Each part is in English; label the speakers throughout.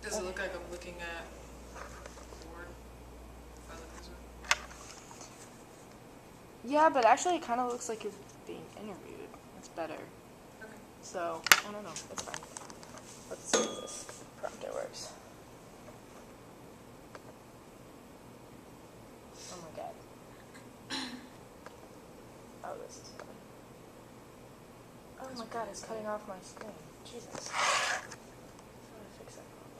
Speaker 1: Does it look like I'm looking at Word? If I look this way?
Speaker 2: Yeah, but actually it kind of looks like you're being interviewed. It's better.
Speaker 1: Okay.
Speaker 2: So, I don't know. It's fine. Let's see if this prompter works. Oh my god. Oh, this is fun. Oh my god, it's cutting off my screen. Jesus. How do I fix that problem?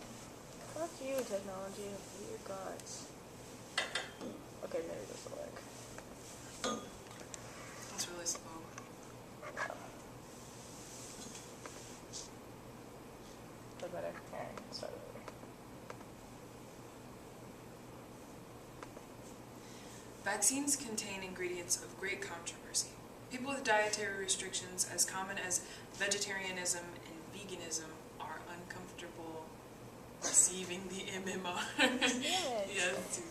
Speaker 2: Fuck you, technology. Eat your guts. Okay, maybe this will work.
Speaker 1: It's really slow.
Speaker 2: Feel better? Alright, start over.
Speaker 1: Vaccines contain ingredients of great controversy. People with dietary restrictions as common as vegetarianism and veganism are uncomfortable receiving the MMR.
Speaker 2: Damn it.
Speaker 1: Yeah, it's too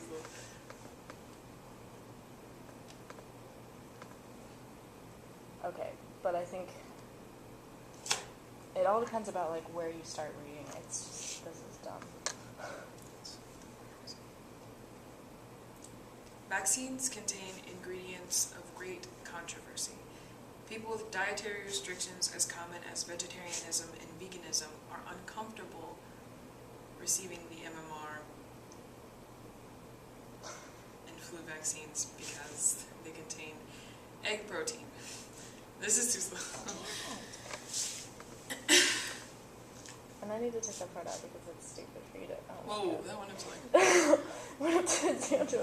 Speaker 1: slow.
Speaker 2: Okay, but I think it all depends about like where you start reading. It's just, this is dumb.
Speaker 1: Vaccines contain ingredients of great controversy. People with dietary restrictions as common as vegetarianism and veganism are uncomfortable receiving the MMR and flu vaccines because they contain egg protein. This is too slow.
Speaker 2: And I need to take that part out because it's stupid for you to. Oh
Speaker 1: Whoa, that went up to like.
Speaker 2: What did you do?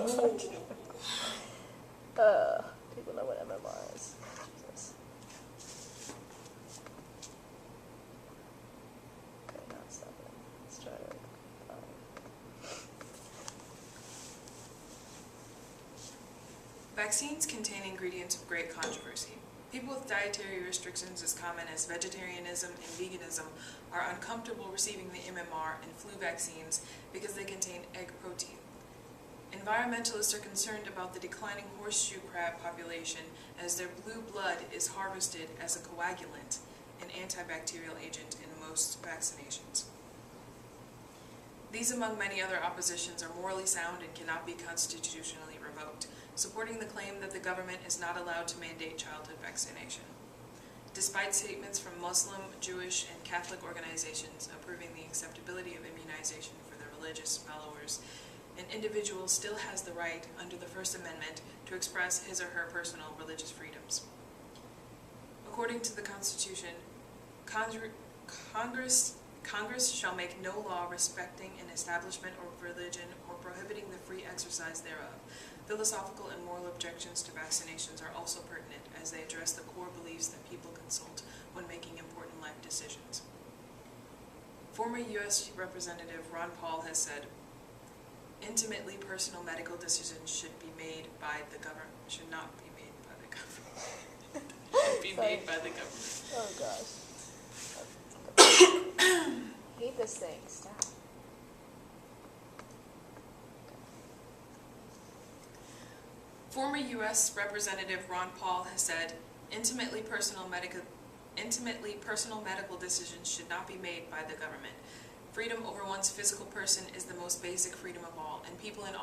Speaker 2: People know what MMR is. Jesus. Okay, now it's stopping. Let's try it.
Speaker 1: Vaccines contain ingredients of great controversy. People with dietary restrictions as common as vegetarianism and veganism are uncomfortable receiving the MMR and flu vaccines because they contain egg protein. Environmentalists are concerned about the declining horseshoe crab population as their blue blood is harvested as a coagulant, an antibacterial agent in most vaccinations. These, among many other oppositions, are morally sound and cannot be constitutionally revoked, supporting the claim that the government is not allowed to mandate childhood vaccination. Despite statements from Muslim, Jewish, and Catholic organizations approving the acceptability of immunization for their religious followers, an individual still has the right, under the First Amendment, to express his or her personal religious freedoms. According to the Constitution, Congress shall make no law respecting an establishment of religion or prohibiting the free exercise thereof. Philosophical and moral objections to vaccinations are also pertinent as they address the core beliefs that people consult when making important life decisions. Former U.S. Representative Ron Paul has said, "Intimately personal medical decisions should not be made by the government. Should be made by the government."
Speaker 2: Oh gosh. Hate this thing. Stop.
Speaker 1: Former U.S. Representative Ron Paul has said, intimately personal medical decisions should not be made by the government. Freedom over one's physical person is the most basic freedom of all, and people in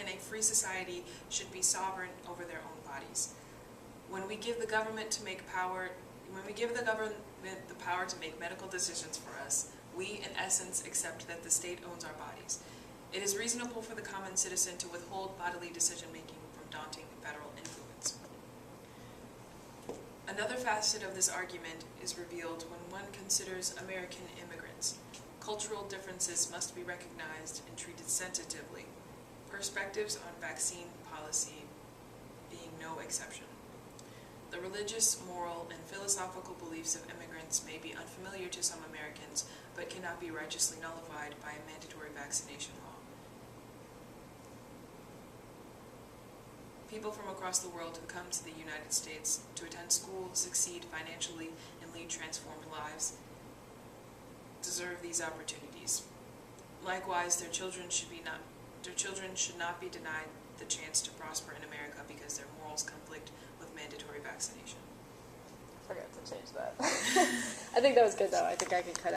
Speaker 1: a free society should be sovereign over their own bodies. When we give the government the power to make medical decisions for us, we, in essence, accept that the state owns our bodies. It is reasonable for the common citizen to withhold bodily decision-making from daunting federal influence. Another facet of this argument is revealed when one considers American immigrants. Cultural differences must be recognized and treated sensitively, perspectives on vaccine policy being no exception. The religious, moral, and philosophical beliefs of immigrants may be unfamiliar to some Americans, but cannot be righteously nullified by a mandatory vaccination law. People from across the world who come to the United States to attend school, succeed financially, and lead transformed lives deserve these opportunities. Likewise, their children should not be denied the chance to prosper in America because their morals conflict with mandatory vaccination.
Speaker 2: I forgot to change that. I think that was good though. I think I could cut